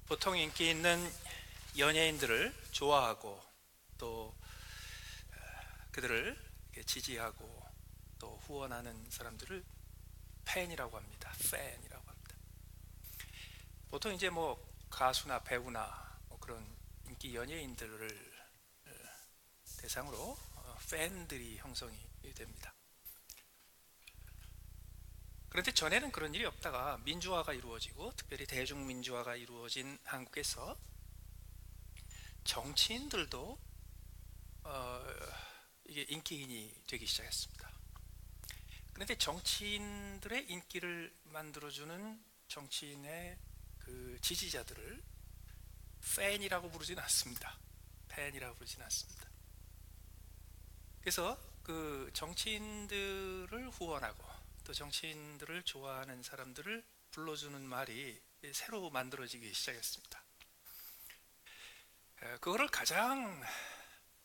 보통 인기 있는 연예인들을 좋아하고 또 그들을 지지하고 또 후원하는 사람들을 팬이라고 합니다. 팬이라고 합니다. 보통 이제 뭐 가수나 배우나 뭐 그런 인기 연예인들을 대상으로 팬들이 형성이 됩니다. 그런데 전에는 그런 일이 없다가 민주화가 이루어지고 특별히 대중민주화가 이루어진 한국에서 정치인들도 어, 이게 인기인이 되기 시작했습니다. 그런데 정치인들의 인기를 만들어주는 정치인의 그 지지자들을 팬이라고 부르지는 않습니다. 팬이라고 부르지는 않습니다. 그래서 그 정치인들을 후원하고 또 정치인들을 좋아하는 사람들을 불러주는 말이 새로 만들어지기 시작했습니다. 그거를 가장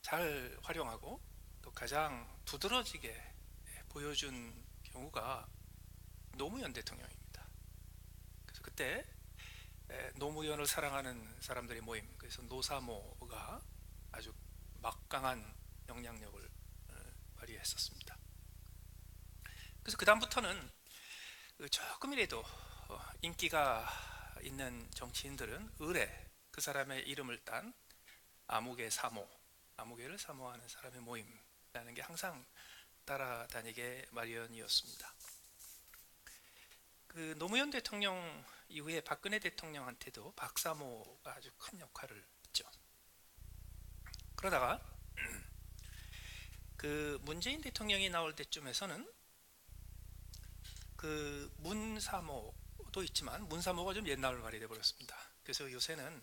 잘 활용하고 또 가장 두드러지게 보여준 경우가 노무현 대통령입니다. 그래서 그때 노무현을 사랑하는 사람들의 모임, 그래서 노사모가 아주 막강한 영향력을 발휘했었습니다. 그래서 그 다음부터는 조금이라도 인기가 있는 정치인들은 의례 그 사람의 이름을 딴 아무개 사모, 아무개를 사모하는 사람의 모임이라는 게 항상 따라다니게 마련이었습니다. 그 노무현 대통령 이후에 박근혜 대통령한테도 박사모가 아주 큰 역할을 했죠. 그러다가 그 문재인 대통령이 나올 때쯤에서는 그 문사모도 있지만 문사모가 좀 옛날 말이 되어버렸습니다. 그래서 요새는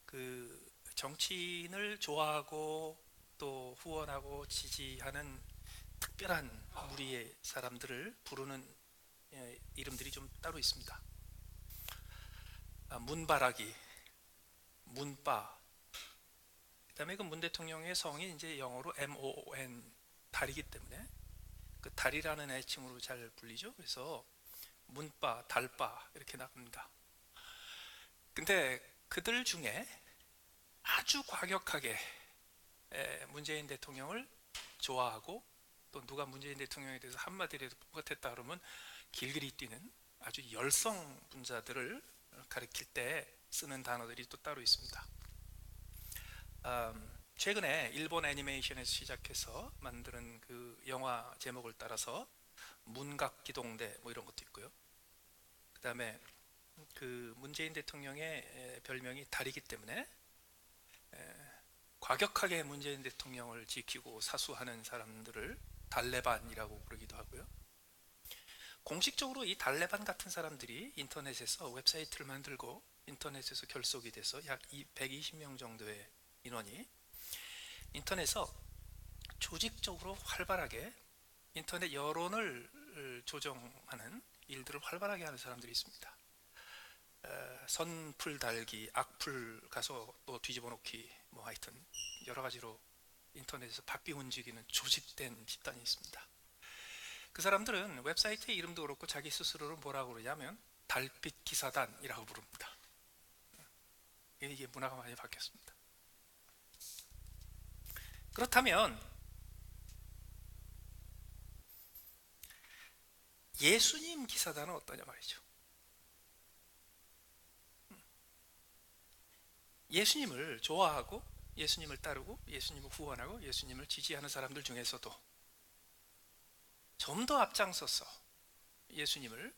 그 정치인을 좋아하고 또 후원하고 지지하는 특별한 무리의 사람들을 부르는 이름들이 좀 따로 있습니다. 문바라기, 문바. 그다음에 그 문 대통령의 성이 이제 영어로 MON 달이기 때문에 그 달이라는 애칭으로 잘 불리죠. 그래서 문바, 달바 이렇게 나갑니다. 근데 그들 중에 아주 과격하게 문재인 대통령을 좋아하고 또 누가 문재인 대통령에 대해서 한마디라도 똑같았다 그러면 길길이 뛰는 아주 열성 분자들을 가리킬 때 쓰는 단어들이 또 따로 있습니다. 최근에 일본 애니메이션에서 시작해서 만드는 그 영화 제목을 따라서 문각기동대 뭐 이런 것도 있고요. 그 다음에 그 문재인 대통령의 별명이 달이기 때문에 과격하게 문재인 대통령을 지키고 사수하는 사람들을 달레반이라고 부르기도 하고요. 공식적으로 이 달레반 같은 사람들이 인터넷에서 웹사이트를 만들고 인터넷에서 결속이 돼서 약 120명 정도의 인원이 인터넷에서 조직적으로 활발하게 인터넷 여론을 조정하는 일들을 활발하게 하는 사람들이 있습니다. 선풀 달기, 악플 가서 또 뒤집어 놓기, 뭐 하여튼 여러 가지로 인터넷에서 바삐 움직이는 조직된 집단이 있습니다. 그 사람들은 웹사이트의 이름도 그렇고 자기 스스로를 뭐라고 그러냐면 달빛 기사단이라고 부릅니다. 이게 문화가 많이 바뀌었습니다. 그렇다면 예수님 기사단은 어떠냐 말이죠. 예수님을 좋아하고 예수님을 따르고 예수님을 후원하고 예수님을 지지하는 사람들 중에서도 좀 더 앞장서서 예수님을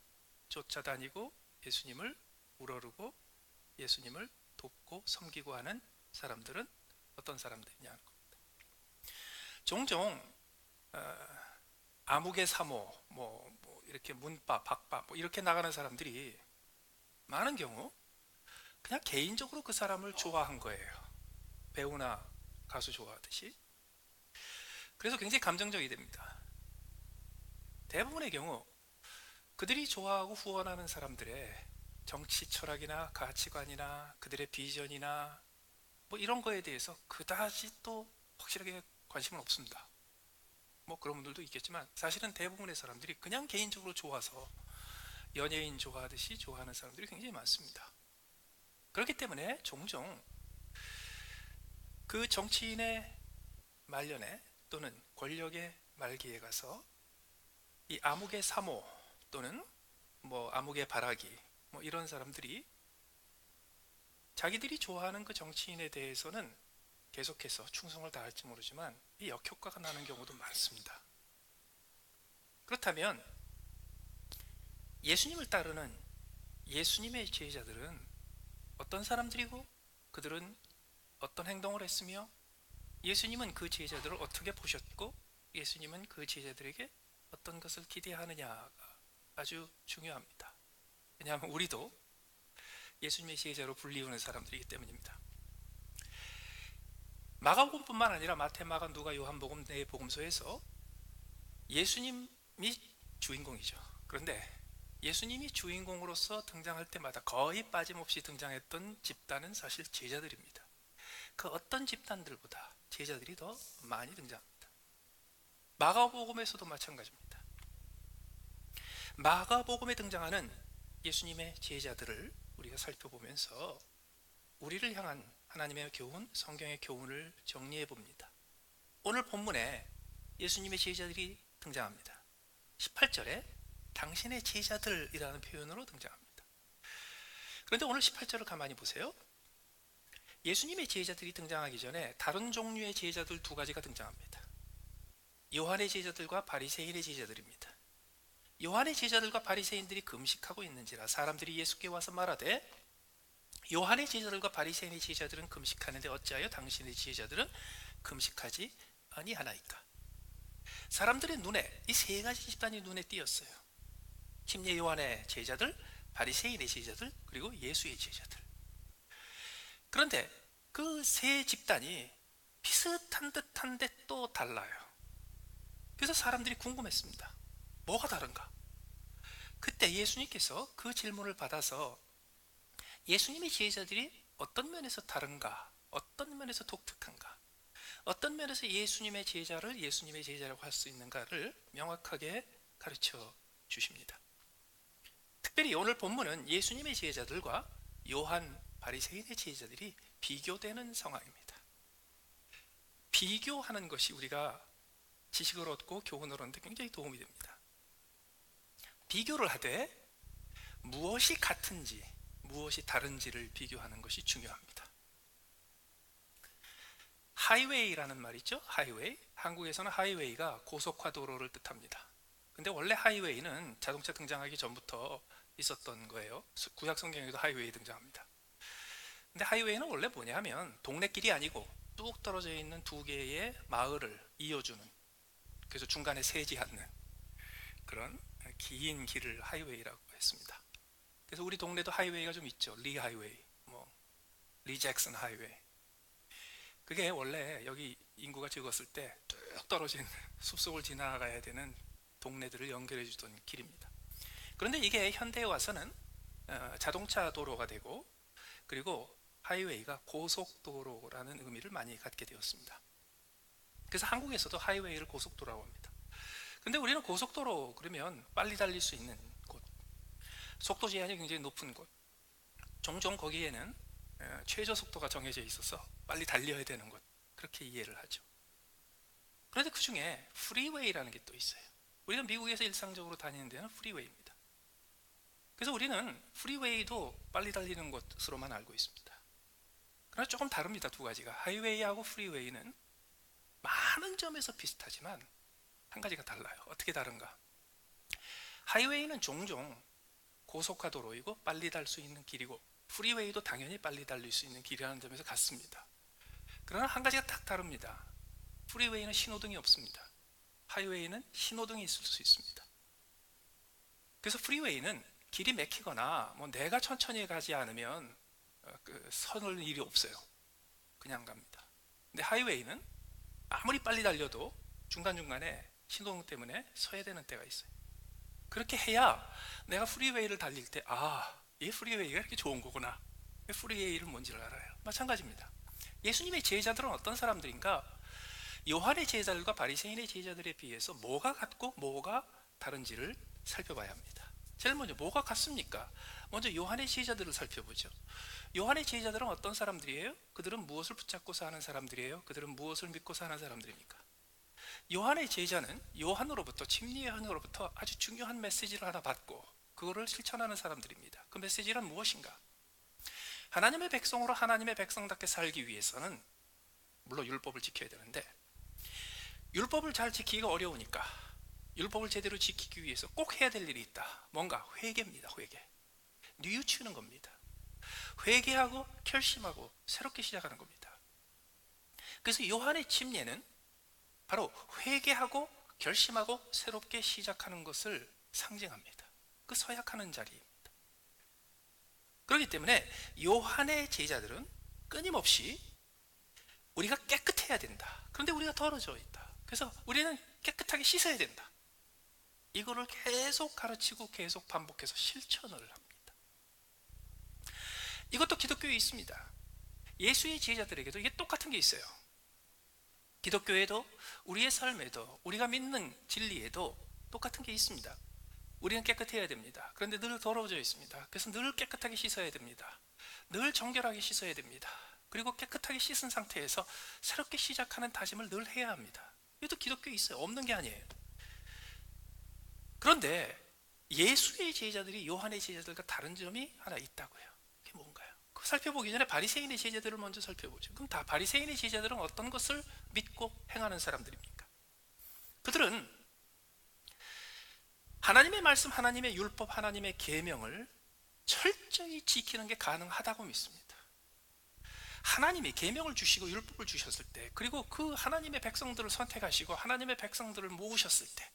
쫓아다니고 예수님을 우러르고 예수님을 돕고 섬기고 하는 사람들은 어떤 사람들이냐는 겁니다. 종종 아무개 사모 뭐 이렇게 문바 박바 뭐 이렇게 나가는 사람들이 많은 경우 그냥 개인적으로 그 사람을 좋아한 거예요. 배우나 가수 좋아하듯이. 그래서 굉장히 감정적이 됩니다. 대부분의 경우 그들이 좋아하고 후원하는 사람들의 정치 철학이나 가치관이나 그들의 비전이나 뭐 이런 거에 대해서 그다지 또 확실하게 관심은 없습니다. 뭐 그런 분들도 있겠지만 사실은 대부분의 사람들이 그냥 개인적으로 좋아서 연예인 좋아하듯이 좋아하는 사람들이 굉장히 많습니다. 그렇기 때문에 종종 그 정치인의 말년에 또는 권력의 말기에 가서 이 암흑의 사모 또는 뭐 암흑의 바라기 뭐 이런 사람들이 자기들이 좋아하는 그 정치인에 대해서는 계속해서 충성을 다할지 모르지만 이 역효과가 나는 경우도 많습니다. 그렇다면 예수님을 따르는 예수님의 제자들은 어떤 사람들이고 그들은 어떤 행동을 했으며 예수님은 그 제자들을 어떻게 보셨고 예수님은 그 제자들에게 어떤 것을 기대하느냐가 아주 중요합니다. 왜냐하면 우리도 예수님의 제자로 불리우는 사람들이기 때문입니다. 마가복음뿐만 아니라 마태, 마가, 누가, 요한복음 네 복음서에서 예수님이 주인공이죠. 그런데 예수님이 주인공으로서 등장할 때마다 거의 빠짐없이 등장했던 집단은 사실 제자들입니다. 그 어떤 집단들보다 제자들이 더 많이 등장합니다. 마가복음에서도 마찬가지입니다. 마가복음에 등장하는 예수님의 제자들을 우리가 살펴보면서 우리를 향한 하나님의 교훈, 성경의 교훈을 정리해 봅니다. 오늘 본문에 예수님의 제자들이 등장합니다. 18절에 당신의 제자들이라는 표현으로 등장합니다. 그런데 오늘 18절을 가만히 보세요. 예수님의 제자들이 등장하기 전에 다른 종류의 제자들 두 가지가 등장합니다. 요한의 제자들과 바리새인의 제자들입니다. 요한의 제자들과 바리새인들이 금식하고 있는지라 사람들이 예수께 와서 말하되 요한의 제자들과 바리새인의 제자들은 금식하는데 어찌하여 당신의 제자들은 금식하지 아니하나이까? 사람들의 눈에 이 세 가지 집단이 눈에 띄었어요. 침례 요한의 제자들, 바리새인의 제자들, 그리고 예수의 제자들. 그런데 그 세 집단이 비슷한 듯한데 또 달라요. 그래서 사람들이 궁금했습니다. 뭐가 다른가? 그때 예수님께서 그 질문을 받아서 예수님의 제자들이 어떤 면에서 다른가? 어떤 면에서 독특한가? 어떤 면에서 예수님의 제자를 예수님의 제자라고 할 수 있는가를 명확하게 가르쳐 주십니다. 특별히 오늘 본문은 예수님의 제자들과 요한 바리새인의 제자들이 비교되는 상황입니다. 비교하는 것이 우리가 지식을 얻고 교훈을 얻는 데 굉장히 도움이 됩니다. 비교를 하되 무엇이 같은지 무엇이 다른지를 비교하는 것이 중요합니다. 하이웨이라는 말 있죠? 하이웨이. 한국에서는 하이웨이가 고속화도로를 뜻합니다. 근데 원래 하이웨이는 자동차 등장하기 전부터 있었던 거예요. 구약 성경에도 하이웨이 등장합니다. 근데 하이웨이는 원래 뭐냐면 동네길이 아니고 뚝 떨어져 있는 두 개의 마을을 이어주는, 그래서 중간에 새지 않는 그런 긴 길을 하이웨이라고 했습니다. 그래서 우리 동네도 하이웨이가 좀 있죠. 리 하이웨이, 리 잭슨 하이웨이. 그게 원래 여기 인구가 적었을 때 뚝 떨어진 숲속을 지나가야 되는 동네들을 연결해 주던 길입니다. 그런데 이게 현대에 와서는 자동차 도로가 되고, 그리고 하이웨이가 고속도로라는 의미를 많이 갖게 되었습니다. 그래서 한국에서도 하이웨이를 고속도로라고 합니다. 근데 우리는 고속도로 그러면 빨리 달릴 수 있는 곳, 속도 제한이 굉장히 높은 곳, 종종 거기에는 최저 속도가 정해져 있어서 빨리 달려야 되는 곳, 그렇게 이해를 하죠. 그런데 그 중에 프리웨이라는 게 또 있어요. 우리가 미국에서 일상적으로 다니는 데는 프리웨이입니다. 그래서 우리는 프리웨이도 빨리 달리는 곳으로만 알고 있습니다. 그러나 조금 다릅니다. 두 가지가. 하이웨이하고 프리웨이는 많은 점에서 비슷하지만 한 가지가 달라요. 어떻게 다른가? 하이웨이는 종종 고속화도로이고 빨리 달 수 있는 길이고, 프리웨이도 당연히 빨리 달릴 수 있는 길이라는 점에서 같습니다. 그러나 한 가지가 딱 다릅니다. 프리웨이는 신호등이 없습니다. 하이웨이는 신호등이 있을 수 있습니다. 그래서 프리웨이는 길이 막히거나 내가 천천히 가지 않으면 서는 일이 없어요. 그냥 갑니다. 근데 하이웨이는 아무리 빨리 달려도 중간중간에 신호등 때문에 서야 되는 때가 있어요. 그렇게 해야 내가 프리웨이를 달릴 때 이 프리웨이가 이렇게 좋은 거구나, 프리웨이를 뭔지를 알아요. 마찬가지입니다. 예수님의 제자들은 어떤 사람들인가? 요한의 제자들과 바리새인의 제자들에 비해서 뭐가 같고 뭐가 다른지를 살펴봐야 합니다. 제일 먼저 뭐가 같습니까? 먼저 요한의 제자들을 살펴보죠. 요한의 제자들은 어떤 사람들이에요? 그들은 무엇을 붙잡고 사는 사람들이에요? 그들은 무엇을 믿고 사는 사람들입니까? 요한의 제자는 요한으로부터, 침례 요한으로부터 아주 중요한 메시지를 하나 받고 그거를 실천하는 사람들입니다. 그 메시지는 무엇인가? 하나님의 백성으로 하나님의 백성답게 살기 위해서는 물론 율법을 지켜야 되는데, 율법을 잘 지키기가 어려우니까 율법을 제대로 지키기 위해서 꼭 해야 될 일이 있다. 뭔가 회개입니다. 회개. 뉘우치는 겁니다. 회개하고 결심하고 새롭게 시작하는 겁니다. 그래서 요한의 침례는 바로 회개하고 결심하고 새롭게 시작하는 것을 상징합니다. 그 서약하는 자리입니다. 그렇기 때문에 요한의 제자들은 끊임없이 우리가 깨끗해야 된다. 그런데 우리가 더러져 있다. 그래서 우리는 깨끗하게 씻어야 된다. 이거를 계속 가르치고 계속 반복해서 실천을 합니다. 이것도 기독교에 있습니다. 예수의 제자들에게도 이게 똑같은 게 있어요. 기독교에도 우리의 삶에도 우리가 믿는 진리에도 똑같은 게 있습니다. 우리는 깨끗해야 됩니다. 그런데 늘 더러워져 있습니다. 그래서 늘 깨끗하게 씻어야 됩니다. 늘 정결하게 씻어야 됩니다. 그리고 깨끗하게 씻은 상태에서 새롭게 시작하는 다짐을 늘 해야 합니다. 이것도 기독교에 있어요. 없는 게 아니에요. 그런데 예수의 제자들이 요한의 제자들과 다른 점이 하나 있다고요. 그게 뭔가요? 그거 살펴보기 전에 바리새인의 제자들을 먼저 살펴보죠. 그럼 다 바리새인의 제자들은 어떤 것을 믿고 행하는 사람들입니까? 그들은 하나님의 말씀, 하나님의 율법, 하나님의 계명을 철저히 지키는 게 가능하다고 믿습니다. 하나님이 계명을 주시고 율법을 주셨을 때, 그리고 그 하나님의 백성들을 선택하시고 하나님의 백성들을 모으셨을 때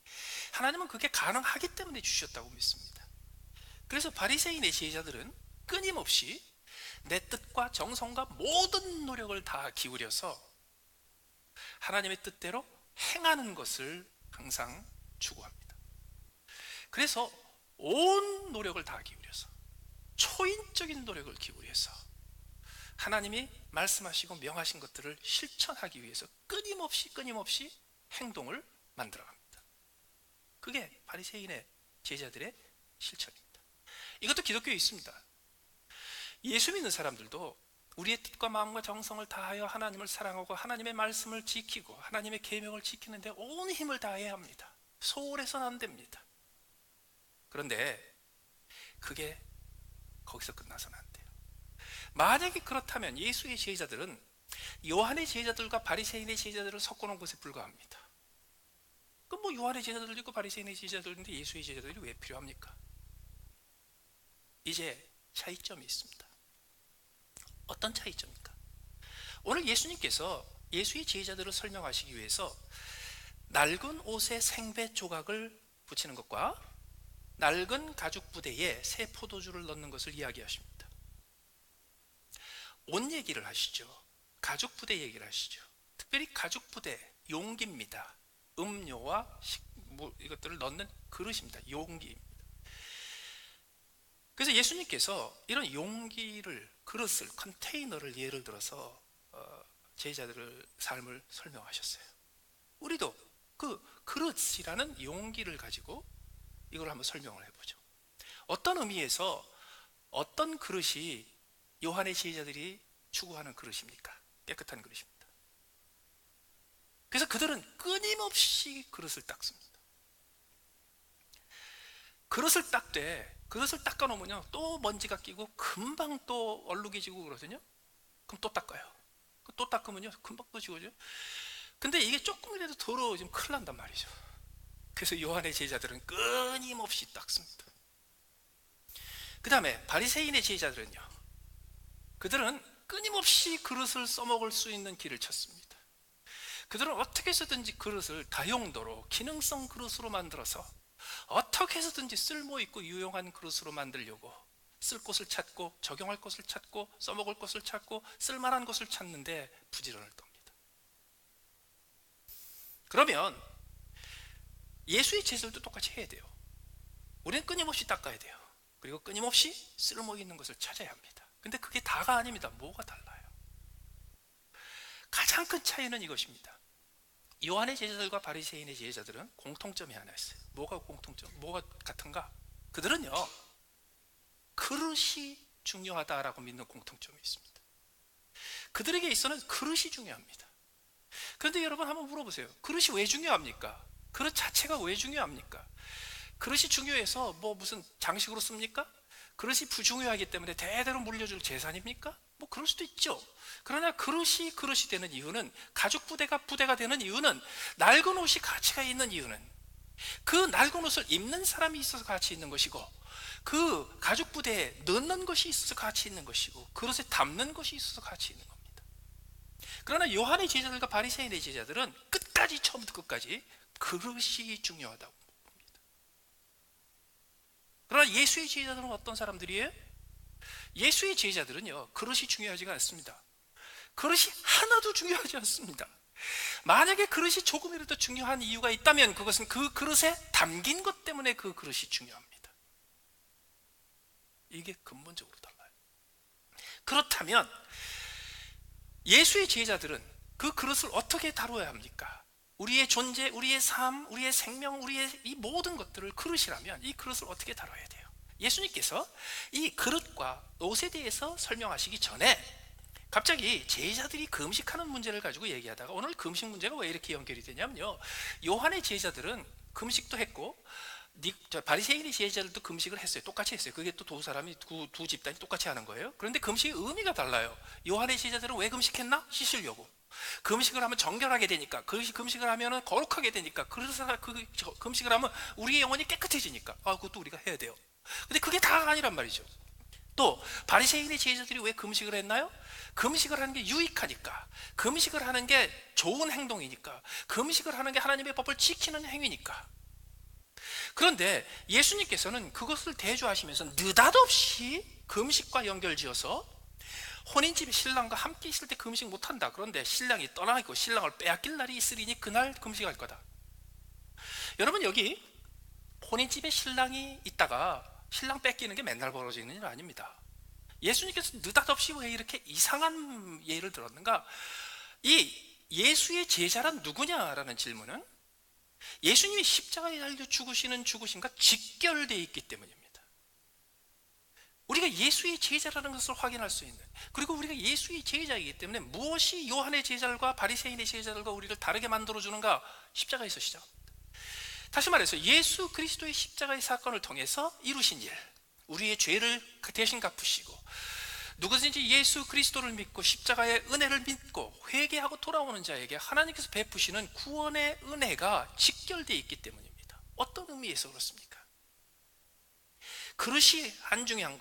하나님은 그게 가능하기 때문에 주셨다고 믿습니다. 그래서 바리새인의 제자들은 끊임없이 내 뜻과 정성과 모든 노력을 다 기울여서 하나님의 뜻대로 행하는 것을 항상 추구합니다. 그래서 온 노력을 다 기울여서, 초인적인 노력을 기울여서 하나님이 말씀하시고 명하신 것들을 실천하기 위해서 끊임없이 행동을 만들어갑니다. 그게 바리새인의 제자들의 실천입니다. 이것도 기독교에 있습니다. 예수 믿는 사람들도 우리의 뜻과 마음과 정성을 다하여 하나님을 사랑하고 하나님의 말씀을 지키고 하나님의 계명을 지키는데 온 힘을 다해야 합니다. 소홀해서는 안 됩니다. 그런데 그게 거기서 끝나서는 안 돼요. 만약에 그렇다면 예수의 제자들은 요한의 제자들과 바리새인의 제자들을 섞어놓은 것에 불과합니다. 그럼 뭐 요한의 제자들도 있고 바리새인의 제자들인데 예수의 제자들이 왜 필요합니까? 이제 차이점이 있습니다. 어떤 차이점입니까? 오늘 예수님께서 예수의 제자들을 설명하시기 위해서 낡은 옷에 생배 조각을 붙이는 것과 낡은 가죽 부대에 새 포도주를 넣는 것을 이야기하십니다. 옷 얘기를 하시죠. 가죽 부대 얘기를 하시죠. 특별히 가죽 부대, 용기입니다. 음료와 이것들을 넣는 그릇입니다. 용기입니다. 그래서 예수님께서 이런 용기를, 그릇을, 컨테이너를 예를 들어서 제자들의 삶을 설명하셨어요. 우리도 그 그릇이라는 용기를 가지고 이걸 한번 설명을 해보죠. 어떤 의미에서 어떤 그릇이 요한의 제자들이 추구하는 그릇입니까? 깨끗한 그릇입니다. 그래서 그들은 끊임없이 그릇을 닦습니다. 그릇을 닦되 그릇을 닦아놓으면요 또 먼지가 끼고 금방 또 얼룩해지고 그러거든요. 그럼 또 닦아요. 또 닦으면요 금방 또 지워져요. 근데 이게 조금이라도 더러워지면 큰일 난단 말이죠. 그래서 요한의 제자들은 끊임없이 닦습니다. 그 다음에 바리새인의 제자들은요, 그들은 끊임없이 그릇을 써먹을 수 있는 길을 찾습니다. 그들은 어떻게 해서든지 그릇을 다용도로 기능성 그릇으로 만들어서 어떻게 해서든지 쓸모있고 유용한 그릇으로 만들려고 쓸 곳을 찾고 적용할 곳을 찾고 써먹을 곳을 찾고 쓸만한 곳을 찾는데 부지런을 떱니다. 그러면 예수의 제자들도 똑같이 해야 돼요. 우리는 끊임없이 닦아야 돼요. 그리고 끊임없이 쓸모있는 것을 찾아야 합니다. 근데 그게 다가 아닙니다. 뭐가 달라요? 가장 큰 차이는 이것입니다. 요한의 제자들과 바리새인의 제자들은 공통점이 하나 있어요. 뭐가 같은가? 그들은요, 그릇이 중요하다라고 믿는 공통점이 있습니다. 그들에게 있어서는 그릇이 중요합니다. 그런데 여러분 한번 물어보세요. 그릇이 왜 중요합니까? 그릇 자체가 왜 중요합니까? 그릇이 중요해서 뭐 무슨 장식으로 씁니까? 그릇이 부중요하기 때문에 대대로 물려줄 재산입니까? 뭐 그럴 수도 있죠. 그러나 그릇이 되는 이유는, 가죽 부대가 되는 이유는, 낡은 옷이 가치가 있는 이유는 그 낡은 옷을 입는 사람이 있어서 가치 있는 것이고, 그 가죽 부대에 넣는 것이 있어서 가치 있는 것이고, 그릇에 담는 것이 있어서 가치 있는 겁니다. 그러나 요한의 제자들과 바리새인의 제자들은 끝까지, 처음부터 끝까지 그릇이 중요하다고 봅니다. 그러나 예수의 제자들은 어떤 사람들이에요? 예수의 제자들은요, 그릇이 중요하지가 않습니다. 그릇이 하나도 중요하지 않습니다. 만약에 그릇이 조금이라도 중요한 이유가 있다면 그것은 그 그릇에 담긴 것 때문에 그 그릇이 중요합니다. 이게 근본적으로 달라요. 그렇다면 예수의 제자들은 그 그릇을 어떻게 다뤄야 합니까? 우리의 존재, 우리의 삶, 우리의 생명, 우리의 이 모든 것들을 그릇이라면 이 그릇을 어떻게 다뤄야 돼요? 예수님께서 이 그릇과 옷에 대해서 설명하시기 전에 갑자기 제자들이 금식하는 문제를 가지고 얘기하다가, 오늘 금식 문제가 왜 이렇게 연결이 되냐면요, 요한의 제자들은 금식도 했고 바리새인의 제자들도 금식을 했어요. 똑같이 했어요. 그게 또 두 사람이, 두 집단이 똑같이 하는 거예요. 그런데 금식의 의미가 달라요. 요한의 제자들은 왜 금식했나? 씻으려고. 금식을 하면 정결하게 되니까, 금식을 하면 거룩하게 되니까, 그래서 금식을 하면 우리의 영혼이 깨끗해지니까, 그것도 우리가 해야 돼요. 근데 그게 다가 아니란 말이죠. 또 바리새인의 제자들이 왜 금식을 했나요? 금식을 하는 게 유익하니까, 금식을 하는 게 좋은 행동이니까, 금식을 하는 게 하나님의 법을 지키는 행위니까. 그런데 예수님께서는 그것을 대조하시면서 느닷없이 금식과 연결지어서 혼인집에 신랑과 함께 있을 때 금식 못한다. 그런데 신랑이 떠나 있고 신랑을 빼앗길 날이 있으리니 그날 금식할 거다. 여러분, 여기 혼인집에 신랑이 있다가 신랑 뺏기는 게 맨날 벌어지는 일 아닙니다. 예수님께서 느닷없이 왜 이렇게 이상한 예를 들었는가? 이 예수의 제자란 누구냐라는 질문은 예수님이 십자가에 달려 죽으시는 죽으심과 직결되어 있기 때문입니다. 우리가 예수의 제자라는 것을 확인할 수 있는, 그리고 우리가 예수의 제자이기 때문에 무엇이 요한의 제자들과 바리새인의 제자들과 우리를 다르게 만들어주는가? 십자가에서 시작합니다. 다시 말해서 예수 그리스도의 십자가의 사건을 통해서 이루신 일, 우리의 죄를 대신 갚으시고, 누구든지 예수 그리스도를 믿고 십자가의 은혜를 믿고 회개하고 돌아오는 자에게 하나님께서 베푸시는 구원의 은혜가 직결되어 있기 때문입니다. 어떤 의미에서 그렇습니까? 그릇이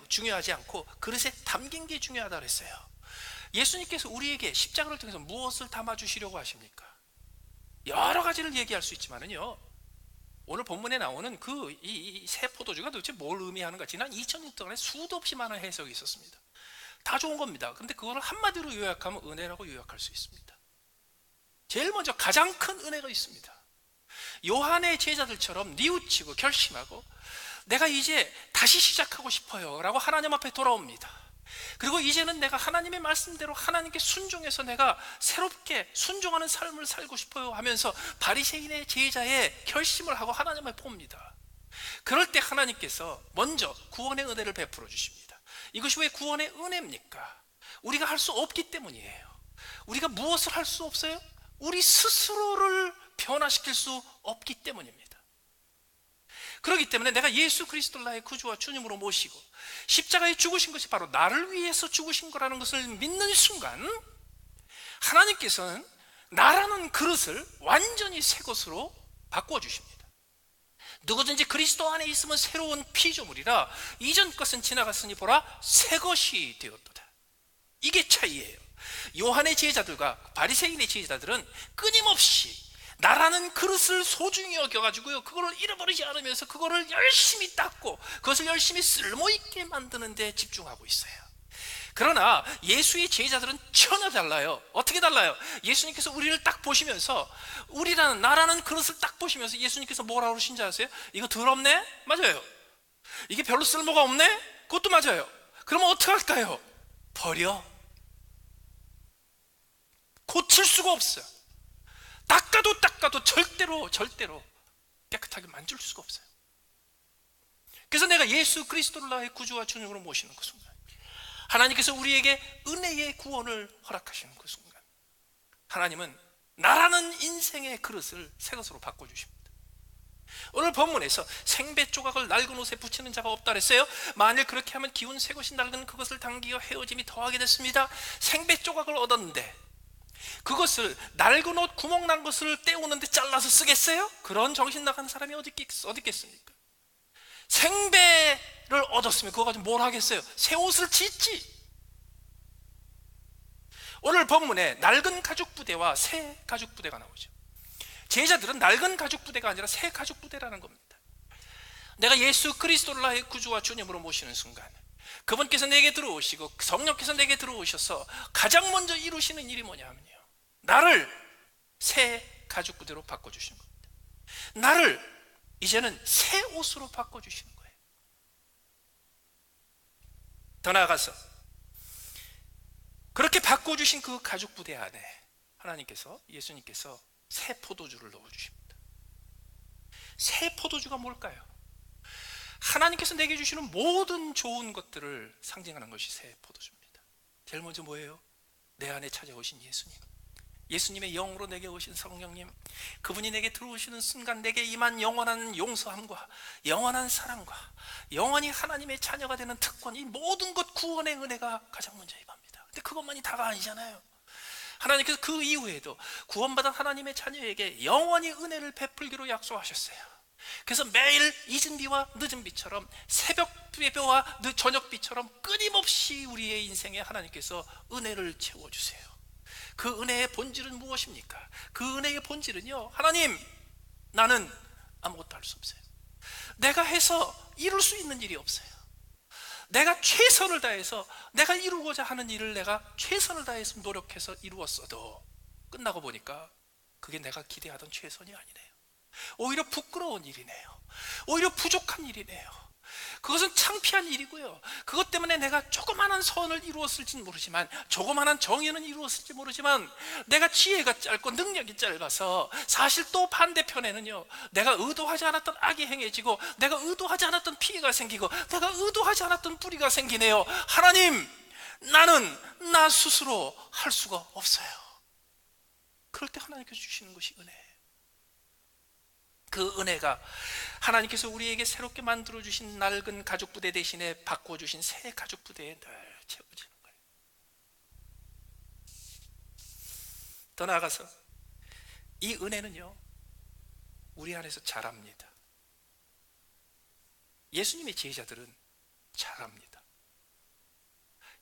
중요하지 않고 그릇에 담긴 게 중요하다고 했어요. 예수님께서 우리에게 십자가를 통해서 무엇을 담아주시려고 하십니까? 여러 가지를 얘기할 수 있지만은요, 오늘 본문에 나오는 이 새 포도주가 도대체 뭘 의미하는가? 지난 2000년 동안에 수도 없이 많은 해석이 있었습니다. 다 좋은 겁니다. 근데 그거를 한마디로 요약하면 은혜라고 요약할 수 있습니다. 제일 먼저 가장 큰 은혜가 있습니다. 요한의 제자들처럼 뉘우치고 결심하고 내가 이제 다시 시작하고 싶어요 라고 하나님 앞에 돌아옵니다. 그리고 이제는 내가 하나님의 말씀대로 하나님께 순종해서 내가 새롭게 순종하는 삶을 살고 싶어요 하면서 바리새인의 제자의 결심을 하고 하나님 앞에 봅니다. 그럴 때 하나님께서 먼저 구원의 은혜를 베풀어 주십니다. 이것이 왜 구원의 은혜입니까? 우리가 할 수 없기 때문이에요. 우리가 무엇을 할 수 없어요? 우리 스스로를 변화시킬 수 없기 때문입니다. 그렇기 때문에 내가 예수 그리스도를 나의 구주와 주님으로 모시고 십자가에 죽으신 것이 바로 나를 위해서 죽으신 거라는 것을 믿는 순간, 하나님께서는 나라는 그릇을 완전히 새 것으로 바꾸어 주십니다. 누구든지 그리스도 안에 있으면 새로운 피조물이라 이전 것은 지나갔으니 보라 새 것이 되었도다. 이게 차이예요. 요한의 제자들과 바리새인의 제자들은 끊임없이 나라는 그릇을 소중히 여겨가지고요, 그거를 잃어버리지 않으면서 그거를 열심히 닦고 그것을 열심히 쓸모있게 만드는 데 집중하고 있어요. 그러나 예수의 제자들은 전혀 달라요. 어떻게 달라요? 예수님께서 우리를 딱 보시면서, 나라는 그릇을 딱 보시면서 예수님께서 뭐라고 그러신지 아세요? 이거 더럽네? 맞아요. 이게 별로 쓸모가 없네? 그것도 맞아요. 그러면 어떻게 할까요? 버려. 고칠 수가 없어요. 닦아도 절대로 깨끗하게 만질 수가 없어요. 그래서 내가 예수 그리스도를 나의 구주와 주님으로 모시는 그 순간, 하나님께서 우리에게 은혜의 구원을 허락하시는 그 순간, 하나님은 나라는 인생의 그릇을 새 것으로 바꿔주십니다. 오늘 본문에서 생배 조각을 낡은 옷에 붙이는 자가 없다 그랬어요. 만일 그렇게 하면 기운 새 것이 낡은 그것을 당기어 헤어짐이 더하게 됐습니다. 생배 조각을 얻었는데 그것을 낡은 옷 구멍 난 것을 떼우는데 잘라서 쓰겠어요? 그런 정신 나간 사람이 어디 있겠습니까? 생배를 얻었으면 그거 가지고 뭘 하겠어요? 새 옷을 짓지. 오늘 본문에 낡은 가죽 부대와 새 가죽 부대가 나오죠. 제자들은 낡은 가죽 부대가 아니라 새 가죽 부대라는 겁니다. 내가 예수 그리스도를 나의 구주와 주님으로 모시는 순간, 그분께서 내게 들어오시고 성령께서 내게 들어오셔서 가장 먼저 이루시는 일이 뭐냐면요, 나를 새 가죽 부대로 바꿔주시는 겁니다. 나를 이제는 새 옷으로 바꿔주시는 거예요. 더 나아가서 그렇게 바꿔주신 그 가죽 부대 안에 하나님께서, 예수님께서 새 포도주를 넣어주십니다. 새 포도주가 뭘까요? 하나님께서 내게 주시는 모든 좋은 것들을 상징하는 것이 새 포도주입니다. 제일 먼저 뭐예요? 내 안에 찾아오신 예수님, 예수님의 영으로 내게 오신 성령님, 그분이 내게 들어오시는 순간 내게 임한 영원한 용서함과 영원한 사랑과 영원히 하나님의 자녀가 되는 특권, 이 모든 것 구원의 은혜가 가장 먼저 임합니다. 근데 그것만이 다가 아니잖아요. 하나님께서 그 이후에도 구원받은 하나님의 자녀에게 영원히 은혜를 베풀기로 약속하셨어요. 그래서 매일 잊은 비와 늦은 비처럼, 새벽 비와 저녁 비처럼 끊임없이 우리의 인생에 하나님께서 은혜를 채워주세요. 그 은혜의 본질은 무엇입니까? 그 은혜의 본질은요, 하나님, 나는 아무것도 할 수 없어요. 내가 해서 이룰 수 있는 일이 없어요. 내가 최선을 다해서 내가 이루고자 하는 일을 내가 최선을 다해서 노력해서 이루었어도 끝나고 보니까 그게 내가 기대하던 최선이 아니네요. 오히려 부끄러운 일이네요. 오히려 부족한 일이네요. 그것은 창피한 일이고요. 그것 때문에 내가 조그마한 선을 이루었을지는 모르지만, 조그마한 정의는 이루었을지 모르지만, 내가 지혜가 짧고 능력이 짧아서 사실 또 반대편에는요, 내가 의도하지 않았던 악이 행해지고, 내가 의도하지 않았던 피해가 생기고, 내가 의도하지 않았던 불의가 생기네요. 하나님, 나는 나 스스로 할 수가 없어요. 그럴 때 하나님께서 주시는 것이 은혜예요. 그 은혜가 하나님께서 우리에게 새롭게 만들어주신 낡은 가죽 부대 대신에 바꿔주신 새 가죽 부대에 늘 채워지는 거예요. 더 나아가서 이 은혜는요, 우리 안에서 자랍니다. 예수님의 제자들은 자랍니다.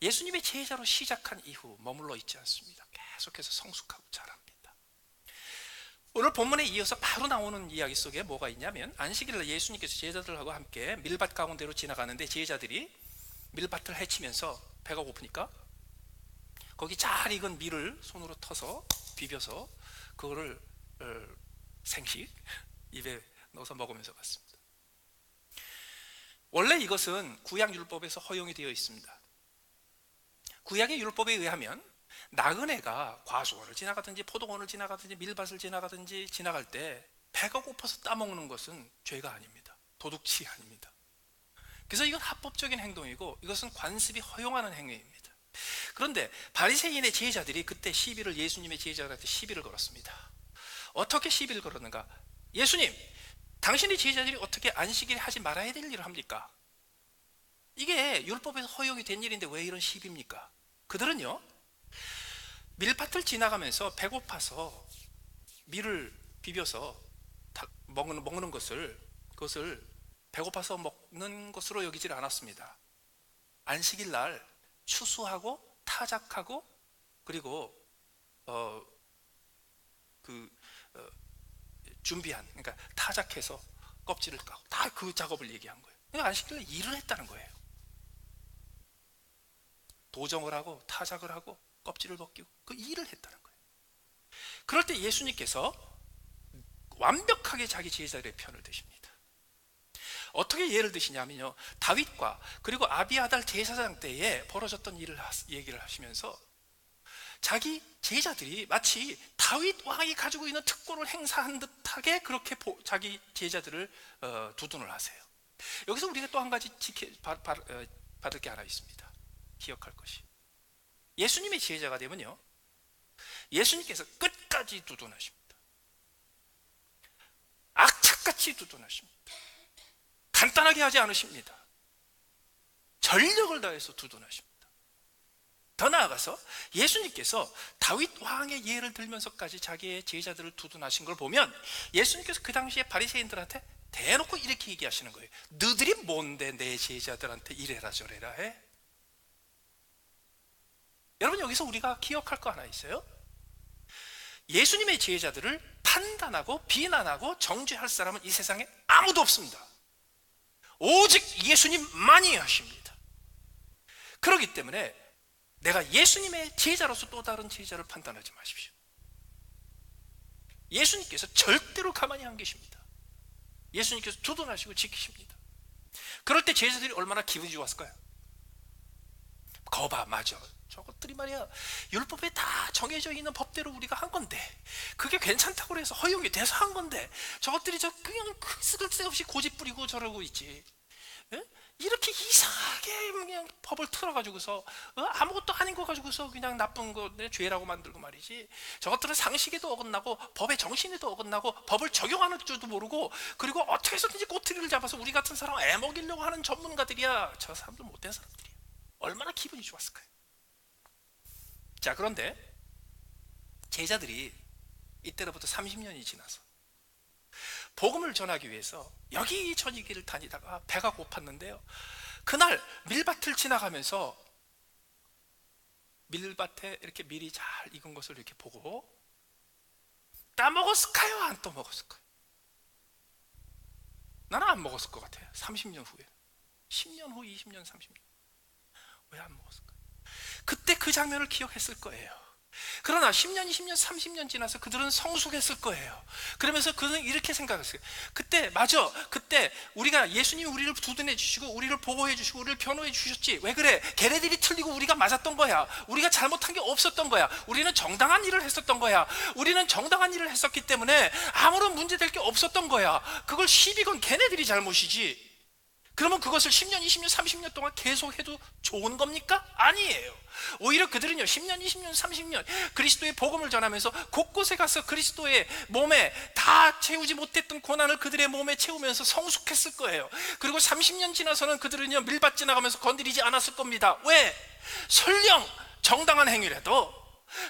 예수님의 제자로 시작한 이후 머물러 있지 않습니다. 계속해서 성숙하고 자랍니다. 오늘 본문에 이어서 바로 나오는 이야기 속에 뭐가 있냐면, 안식일날 예수님께서 제자들하고 함께 밀밭 가운데로 지나가는데 제자들이 밀밭을 헤치면서 배가 고프니까 거기 잘 익은 밀을 손으로 터서 비벼서 그거를 생식 입에 넣어서 먹으면서 갔습니다. 원래 이것은 구약 율법에서 허용이 되어 있습니다. 구약의 율법에 의하면 나그네가 과수원을 지나가든지 포도원을 지나가든지 밀밭을 지나가든지 지나갈 때 배가 고파서 따먹는 것은 죄가 아닙니다. 도둑질이 아닙니다. 그래서 이건 합법적인 행동이고 이것은 관습이 허용하는 행위입니다. 그런데 바리새인의 제자들이 그때 시비를, 예수님의 제자들한테 시비를 걸었습니다. 어떻게 시비를 걸었는가? 예수님, 당신의 제자들이 어떻게 안식일에 하지 말아야 될 일을 합니까? 이게 율법에서 허용이 된 일인데 왜 이런 시비입니까? 그들은요, 밀밭을 지나가면서 배고파서 밀을 비벼서 먹는 것을, 그것을 배고파서 먹는 것으로 여기질 않았습니다. 안식일 날 추수하고 타작하고 그리고 준비한, 그러니까 타작해서 껍질을 까고 다 그 작업을 얘기한 거예요. 그러니까 안식일 날 일을 했다는 거예요. 도정을 하고 타작을 하고 껍질을 벗기고 그 일을 했다는 거예요. 그럴 때 예수님께서 완벽하게 자기 제자들의 편을 드십니다. 어떻게 예를 드시냐면요, 다윗과 그리고 아비아달 제사장 때에 벌어졌던 일을 얘기를 하시면서 자기 제자들이 마치 다윗 왕이 가지고 있는 특권을 행사한 듯하게 그렇게 자기 제자들을 두둔을 하세요. 여기서 우리가 또 한 가지 받을 게 하나 있습니다. 기억할 것이, 예수님의 제자가 되면요, 예수님께서 끝까지 두둔하십니다. 악착같이 두둔하십니다. 간단하게 하지 않으십니다. 전력을 다해서 두둔하십니다. 더 나아가서 예수님께서 다윗 왕의 예를 들면서까지 자기의 제자들을 두둔하신 걸 보면, 예수님께서 그 당시에 바리새인들한테 대놓고 이렇게 얘기하시는 거예요. 너들이 뭔데 내 제자들한테 이래라 저래라 해? 여러분, 여기서 우리가 기억할 거 하나 있어요. 예수님의 제자들을 판단하고 비난하고 정죄할 사람은 이 세상에 아무도 없습니다. 오직 예수님만이 하십니다. 그렇기 때문에 내가 예수님의 제자로서 또 다른 제자를 판단하지 마십시오. 예수님께서 절대로 가만히 안 계십니다. 예수님께서 두둔하시고 지키십니다. 그럴 때 제자들이 얼마나 기분이 좋았을까요? 거봐, 맞아, 저것들이 말이야 율법에 다 정해져 있는 법대로 우리가 한 건데, 그게 괜찮다고 해서 허용이 돼서 한 건데, 저것들이 그냥 쓸데없이 고집 부리고 저러고 있지. 에? 이렇게 이상하게 그냥 법을 틀어가지고서 아무것도 아닌 거 가지고서 그냥 나쁜 거 죄라고 만들고 말이지. 저것들은 상식에도 어긋나고 법의 정신에도 어긋나고 법을 적용하는 줄도 모르고, 그리고 어떻게 해서든지 꼬투리를 잡아서 우리 같은 사람 애먹이려고 하는 전문가들이야. 저 사람들 못된 사람들이야. 얼마나 기분이 좋았을까요? 자, 그런데 제자들이 이때로부터 30년이 지나서 복음을 전하기 위해서 여기저기를 다니다가 배가 고팠는데요, 그날 밀밭을 지나가면서 밀밭에 이렇게 밀이 잘 익은 것을 이렇게 보고 따먹었을까요? 안 따먹었을까요? 나는 안 먹었을 것 같아요. 30년 후에, 10년 후, 20년, 30년. 왜 안 먹었을까요? 그때 그 장면을 기억했을 거예요. 그러나 10년, 20년, 30년 지나서 그들은 성숙했을 거예요. 그러면서 그들은 이렇게 생각했어요. 그때, 맞아, 그때 우리가, 예수님이 우리를 두둔해 주시고 우리를 보호해 주시고 우리를 변호해 주셨지. 왜 그래? 걔네들이 틀리고 우리가 맞았던 거야. 우리가 잘못한 게 없었던 거야. 우리는 정당한 일을 했었던 거야. 우리는 정당한 일을 했었기 때문에 아무런 문제될 게 없었던 거야. 그걸 시비 건 걔네들이 잘못이지. 그러면 그것을 10년, 20년, 30년 동안 계속해도 좋은 겁니까? 아니에요. 오히려 그들은요, 10년, 20년, 30년 그리스도의 복음을 전하면서 곳곳에 가서 그리스도의 몸에 다 채우지 못했던 고난을 그들의 몸에 채우면서 성숙했을 거예요. 그리고 30년 지나서는 그들은요, 밀밭 지나가면서 건드리지 않았을 겁니다. 왜? 설령 정당한 행위라도,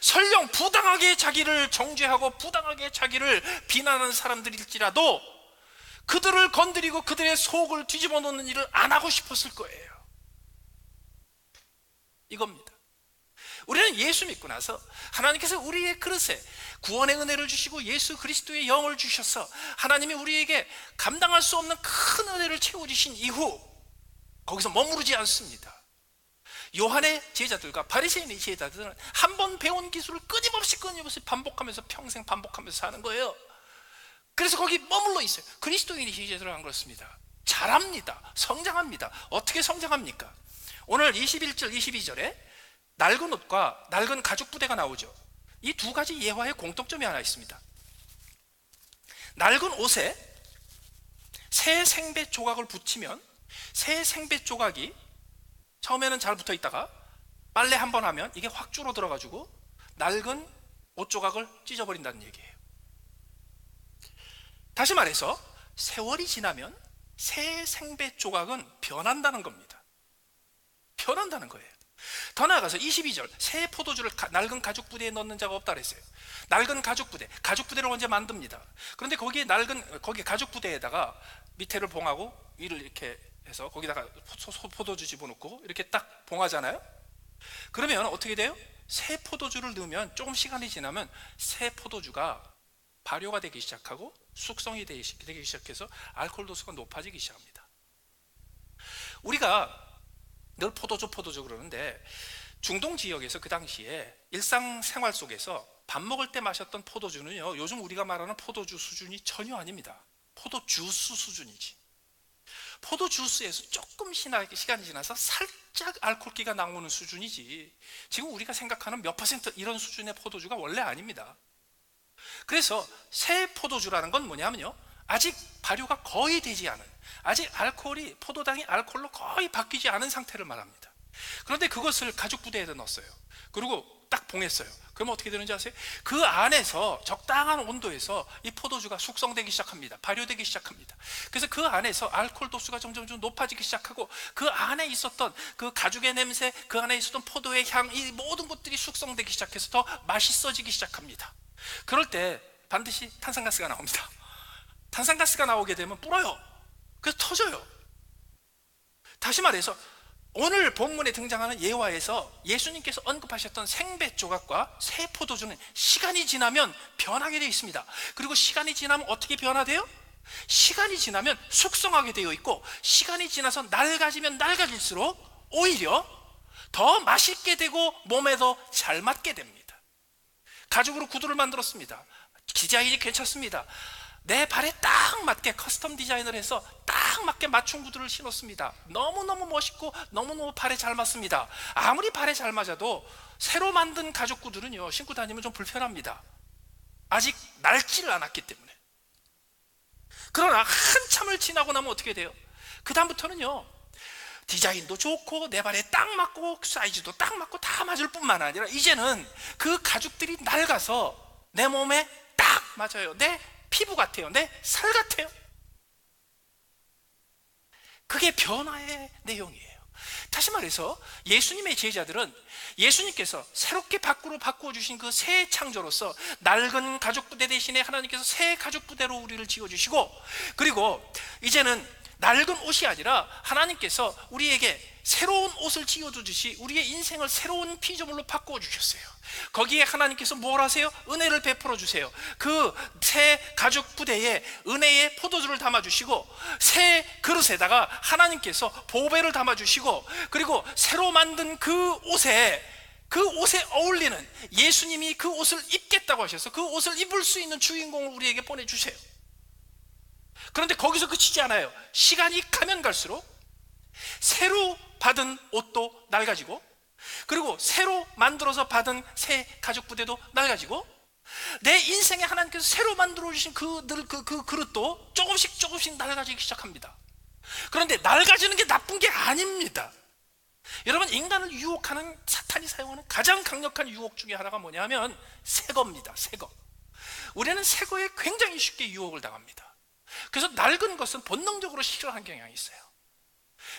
설령 부당하게 자기를 정죄하고 부당하게 자기를 비난하는 사람들일지라도 그들을 건드리고 그들의 속을 뒤집어 놓는 일을 안 하고 싶었을 거예요. 이겁니다. 우리는 예수 믿고 나서 하나님께서 우리의 그릇에 구원의 은혜를 주시고 예수 그리스도의 영을 주셔서 하나님이 우리에게 감당할 수 없는 큰 은혜를 채워주신 이후 거기서 머무르지 않습니다. 요한의 제자들과 바리새인의 제자들은 한 번 배운 기술을 끊임없이 반복하면서 평생 반복하면서 사는 거예요. 그래서 거기 머물러 있어요. 그리스도인이 제자들은 안 그렇습니다. 자랍니다. 성장합니다. 어떻게 성장합니까? 오늘 21절, 22절에 낡은 옷과 낡은 가죽 부대가 나오죠. 이 두 가지 예화의 공통점이 하나 있습니다. 낡은 옷에 새 생배 조각을 붙이면 새 생배 조각이 처음에는 잘 붙어 있다가 빨래 한 번 하면 이게 확 줄어들어가지고 낡은 옷 조각을 찢어버린다는 얘기예요. 다시 말해서 세월이 지나면 새 생배 조각은 변한다는 겁니다. 변한다는 거예요. 더 나아가서 22절, 새 포도주를 낡은 가죽 부대에 넣는 자가 없다 그랬어요. 낡은 가죽 부대를 언제 만듭니다. 그런데 거기 가죽 부대에다가 밑에를 봉하고 위를 이렇게 해서 거기다가 포도주 집어넣고 이렇게 딱 봉하잖아요. 그러면 어떻게 돼요? 새 포도주를 넣으면 조금 시간이 지나면 새 포도주가 발효가 되기 시작하고 숙성이 되기 시작해서 알코올 도수가 높아지기 시작합니다. 우리가 늘 포도주 그러는데 중동 지역에서 그 당시에 일상생활 속에서 밥 먹을 때 마셨던 포도주는요, 요즘 우리가 말하는 포도주 수준이 전혀 아닙니다. 포도주스 수준이지. 포도주스에서 조금 시간이 지나서 살짝 알코올기가 나오는 수준이지, 지금 우리가 생각하는 몇 퍼센트 이런 수준의 포도주가 원래 아닙니다. 그래서 새 포도주라는 건 뭐냐면요, 아직 발효가 거의 되지 않은, 아직 알코올이, 포도당이 알코올로 거의 바뀌지 않은 상태를 말합니다. 그런데 그것을 가죽 부대에다 넣었어요. 그리고 딱 봉했어요. 그러면 어떻게 되는지 아세요? 그 안에서 적당한 온도에서 이 포도주가 숙성되기 시작합니다. 발효되기 시작합니다. 그래서 그 안에서 알코올 도수가 점점 높아지기 시작하고, 그 안에 있었던 그 가죽의 냄새, 그 안에 있었던 포도의 향, 이 모든 것들이 숙성되기 시작해서 더 맛있어지기 시작합니다. 그럴 때 반드시 탄산가스가 나옵니다. 탄산가스가 나오게 되면 불어요. 그래서 터져요. 다시 말해서 오늘 본문에 등장하는 예화에서 예수님께서 언급하셨던 생배 조각과 새 포도주는 시간이 지나면 변하게 되어 있습니다. 그리고 시간이 지나면 어떻게 변화돼요? 시간이 지나면 숙성하게 되어 있고, 시간이 지나서 낡아지면 낡아질수록 오히려 더 맛있게 되고 몸에 더 잘 맞게 됩니다. 가죽으로 구두를 만들었습니다. 디자인이 괜찮습니다. 내 발에 딱 맞게 커스텀 디자인을 해서 딱 맞게 맞춤 구두를 신었습니다. 너무너무 멋있고 너무너무 발에 잘 맞습니다. 아무리 발에 잘 맞아도 새로 만든 가죽 구두는요, 신고 다니면 좀 불편합니다. 아직 낡지를 않았기 때문에. 그러나 한참을 지나고 나면 어떻게 돼요? 그 다음부터는요, 디자인도 좋고 내 발에 딱 맞고 사이즈도 딱 맞고 다 맞을 뿐만 아니라 이제는 그 가죽들이 낡아서 내 몸에 딱 맞아요. 내 피부 같아요. 내 살 같아요. 그게 변화의 내용이에요. 다시 말해서 예수님의 제자들은 예수님께서 새롭게 밖으로 바꾸어 주신 그 새 창조로서 낡은 가죽 부대 대신에 하나님께서 새 가죽 부대로 우리를 지어 주시고, 그리고 이제는 낡은 옷이 아니라 하나님께서 우리에게 새로운 옷을 지어주듯이 우리의 인생을 새로운 피조물로 바꾸어 주셨어요. 거기에 하나님께서 뭘 하세요? 은혜를 베풀어 주세요. 그 새 가죽 부대에 은혜의 포도주를 담아주시고, 새 그릇에다가 하나님께서 보배를 담아주시고, 그리고 새로 만든 그 옷에 어울리는, 예수님이 그 옷을 입겠다고 하셔서 그 옷을 입을 수 있는 주인공을 우리에게 보내주세요. 그런데 거기서 그치지 않아요. 시간이 가면 갈수록 새로 받은 옷도 낡아지고, 그리고 새로 만들어서 받은 새 가죽 부대도 낡아지고, 내 인생에 하나님께서 새로 만들어 주신 그 그릇도 조금씩 낡아지기 시작합니다. 그런데 낡아지는 게 나쁜 게 아닙니다. 여러분, 인간을 유혹하는, 사탄이 사용하는 가장 강력한 유혹 중에 하나가 뭐냐면 새 겁니다. 새 거. 우리는 새 거에 굉장히 쉽게 유혹을 당합니다. 그래서 낡은 것은 본능적으로 싫어하는 경향이 있어요.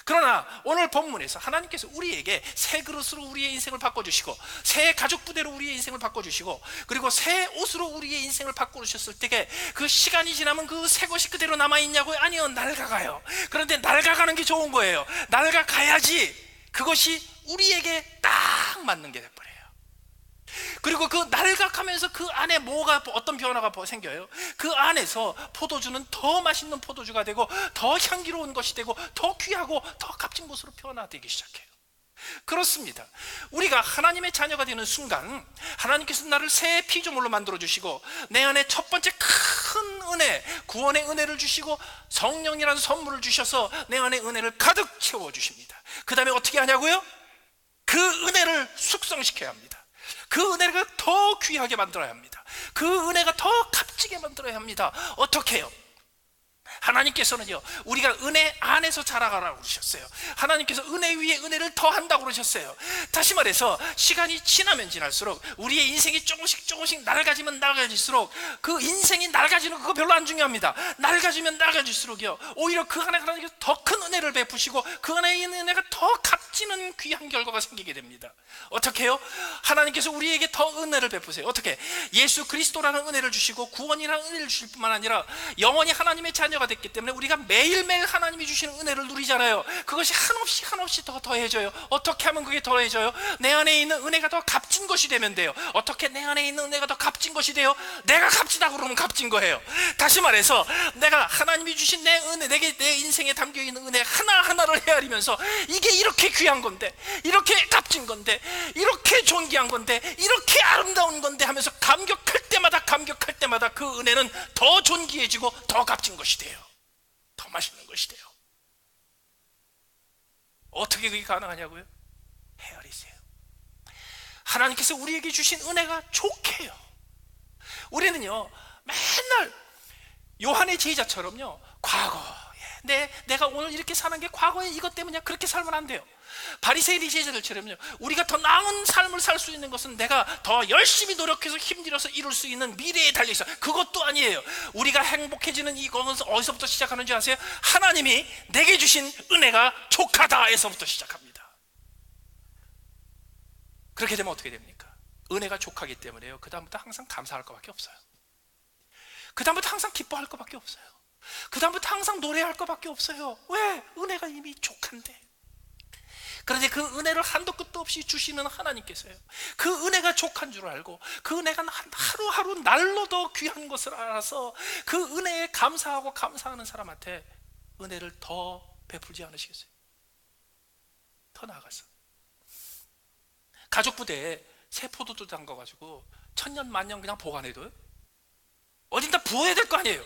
그러나 오늘 본문에서 하나님께서 우리에게 새 그릇으로 우리의 인생을 바꿔주시고, 새 가죽 부대로 우리의 인생을 바꿔주시고, 그리고 새 옷으로 우리의 인생을 바꿔주셨을 때에 그 시간이 지나면 그 새 것이 그대로 남아있냐고요? 아니요, 낡아가요. 그런데 낡아가는 게 좋은 거예요. 낡아가야지 그것이 우리에게 딱 맞는 게 돼버려요. 그리고 그 낡아가면서 그 안에 어떤 변화가 생겨요? 그 안에서 포도주는 더 맛있는 포도주가 되고, 더 향기로운 것이 되고, 더 귀하고 더 값진 것으로 변화되기 시작해요. 그렇습니다. 우리가 하나님의 자녀가 되는 순간 하나님께서 나를 새 피조물로 만들어 주시고, 내 안에 첫 번째 큰 은혜, 구원의 은혜를 주시고 성령이라는 선물을 주셔서 내 안에 은혜를 가득 채워 주십니다. 그 다음에 어떻게 하냐고요? 그 은혜를 숙성시켜야 합니다. 그 은혜가 더 귀하게 만들어야 합니다. 그 은혜가 더 값지게 만들어야 합니다. 어떻게 해요? 하나님께서는요, 우리가 은혜 안에서 자라가라고 그러셨어요. 하나님께서 은혜 위에 은혜를 더한다고 그러셨어요. 다시 말해서 시간이 지나면 지날수록 우리의 인생이 조금씩 낡아지면 낡아질수록, 그 인생이 낡아지는 그거 별로 안 중요합니다. 낡아지면 낡아질수록요, 오히려 그 안에 하나님께서 더 큰 은혜를 베푸시고 그 안에 있는 은혜가 더 값지는 귀한 결과가 생기게 됩니다. 어떻게 해요? 하나님께서 우리에게 더 은혜를 베푸세요. 어떻게? 예수 그리스도라는 은혜를 주시고 구원이라는 은혜를 주실 뿐만 아니라 영원히 하나님의 자녀가 됐기 때문에 우리가 매일매일 하나님이 주시는 은혜를 누리잖아요. 그것이 한없이 더 더해져요. 어떻게 하면 그게 더해져요? 내 안에 있는 은혜가 더 값진 것이 되면 돼요. 어떻게 내 안에 있는 은혜가 더 값진 것이 돼요? 내가 값지다 그러면 값진 거예요. 다시 말해서 내가 하나님이 주신 내 은혜, 내 인생에 담겨있는 은혜 하나하나를 헤아리면서 이게 이렇게 귀한 건데, 이렇게 값진 건데, 이렇게 존귀한 건데, 이렇게 아름다운 건데 하면서 감격할 때마다 그 은혜는 더 존귀해지고 더 값진 것이 돼요. 더 맛있는 것이 돼요. 어떻게 그게 가능하냐고요? 헤아리세요. 하나님께서 우리에게 주신 은혜가 좋게요. 우리는요, 맨날 요한의 제자처럼요, 내가 오늘 이렇게 사는 게 과거에 이것 때문이야, 그렇게 살면 안 돼요. 바리새인의 제자들처럼요, 우리가 더 나은 삶을 살 수 있는 것은 내가 더 열심히 노력해서 힘들어서 이룰 수 있는 미래에 달려있어. 그것도 아니에요. 우리가 행복해지는 이것은 어디서부터 시작하는지 아세요? 하나님이 내게 주신 은혜가 족하다에서부터 시작합니다. 그렇게 되면 어떻게 됩니까? 은혜가 족하기 때문에요, 그 다음부터 항상 감사할 것밖에 없어요. 그 다음부터 항상 기뻐할 것밖에 없어요. 그 다음부터 항상 노래할 것밖에 없어요. 왜? 은혜가 이미 족한데. 그런데 그 은혜를 한도 끝도 없이 주시는 하나님께서요, 그 은혜가 족한 줄 알고 그 은혜가 하루하루 날로 더 귀한 것을 알아서 그 은혜에 감사하고 감사하는 사람한테 은혜를 더 베풀지 않으시겠어요? 더 나아가서 가족부대에 새 포도주 담가가지고 천년 만년 그냥 보관해둬요? 어딘가 부어야 될 거 아니에요?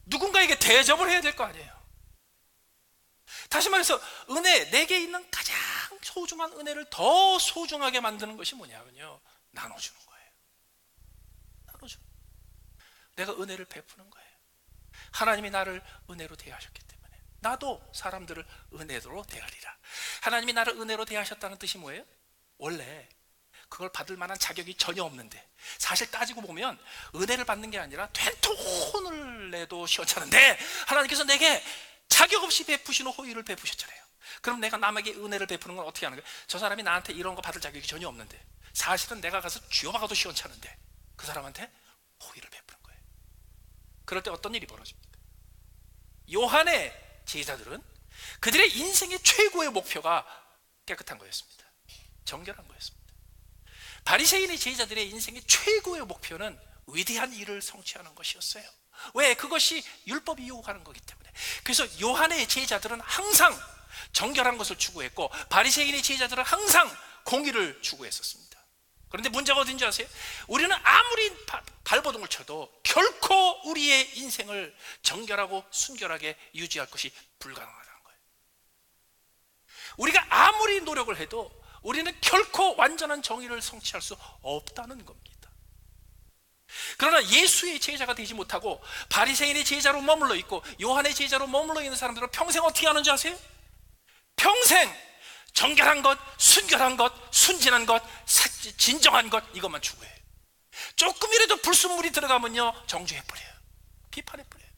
누군가에게 대접을 해야 될 거 아니에요? 다시 말해서 은혜, 내게 있는 가장 소중한 은혜를 더 소중하게 만드는 것이 뭐냐면요, 나눠주는 거예요. 나눠주는 거예요. 내가 은혜를 베푸는 거예요. 하나님이 나를 은혜로 대하셨기 때문에 나도 사람들을 은혜로 대하리라. 하나님이 나를 은혜로 대하셨다는 뜻이 뭐예요? 원래 그걸 받을 만한 자격이 전혀 없는데, 사실 따지고 보면 은혜를 받는 게 아니라 된통 혼을 내도 시원찮은데 하나님께서 내게 자격 없이 베푸시는 호의를 베푸셨잖아요. 그럼 내가 남에게 은혜를 베푸는 건 어떻게 하는 거예요? 저 사람이 나한테 이런 거 받을 자격이 전혀 없는데, 사실은 내가 가서 쥐어박아도 시원찮은데 그 사람한테 호의를 베푸는 거예요. 그럴 때 어떤 일이 벌어집니까? 요한의 제자들은 그들의 인생의 최고의 목표가 깨끗한 거였습니다. 정결한 거였습니다. 바리새인의 제자들의 인생의 최고의 목표는 위대한 일을 성취하는 것이었어요. 왜? 그것이 율법이 요구하는 거기 때문에. 그래서 요한의 제자들은 항상 정결한 것을 추구했고, 바리새인의 제자들은 항상 공의를 추구했었습니다. 그런데 문제가 어딘지 아세요? 우리는 아무리 발버둥을 쳐도 결코 우리의 인생을 정결하고 순결하게 유지할 것이 불가능하다는 거예요. 우리가 아무리 노력을 해도 우리는 결코 완전한 정의를 성취할 수 없다는 겁니다. 그러나 예수의 제자가 되지 못하고 바리새인의 제자로 머물러 있고 요한의 제자로 머물러 있는 사람들은 평생 어떻게 하는지 아세요? 평생 정결한 것, 순결한 것, 순진한 것, 진정한 것, 이것만 추구해요. 조금이라도 불순물이 들어가면요, 정죄해버려요. 비판해버려요.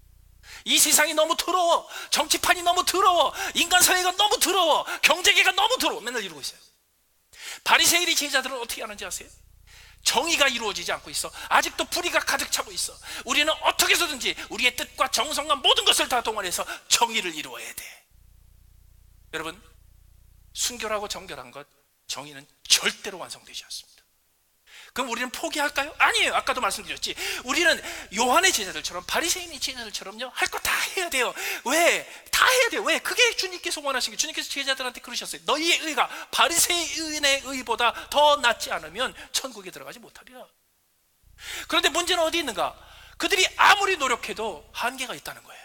이 세상이 너무 더러워, 정치판이 너무 더러워, 인간 사회가 너무 더러워, 경제계가 너무 더러워, 맨날 이러고 있어요. 바리새인의 제자들은 어떻게 하는지 아세요? 정의가 이루어지지 않고 있어. 아직도 불의가 가득 차고 있어. 우리는 어떻게 해서든지 우리의 뜻과 정성과 모든 것을 다 동원해서 정의를 이루어야 돼. 여러분, 순결하고 정결한 것, 정의는 절대로 완성되지 않습니다. 그럼 우리는 포기할까요? 아니에요. 아까도 말씀드렸지, 우리는 요한의 제자들처럼 바리새인의 제자들처럼요, 할 거 다 해야 돼요. 왜? 다 해야 돼요. 왜? 그게 주님께서 원하신 게, 주님께서 제자들한테 그러셨어요. 너희의 의가 바리새인의 의보다 더 낫지 않으면 천국에 들어가지 못하리라. 그런데 문제는 어디 있는가? 그들이 아무리 노력해도 한계가 있다는 거예요.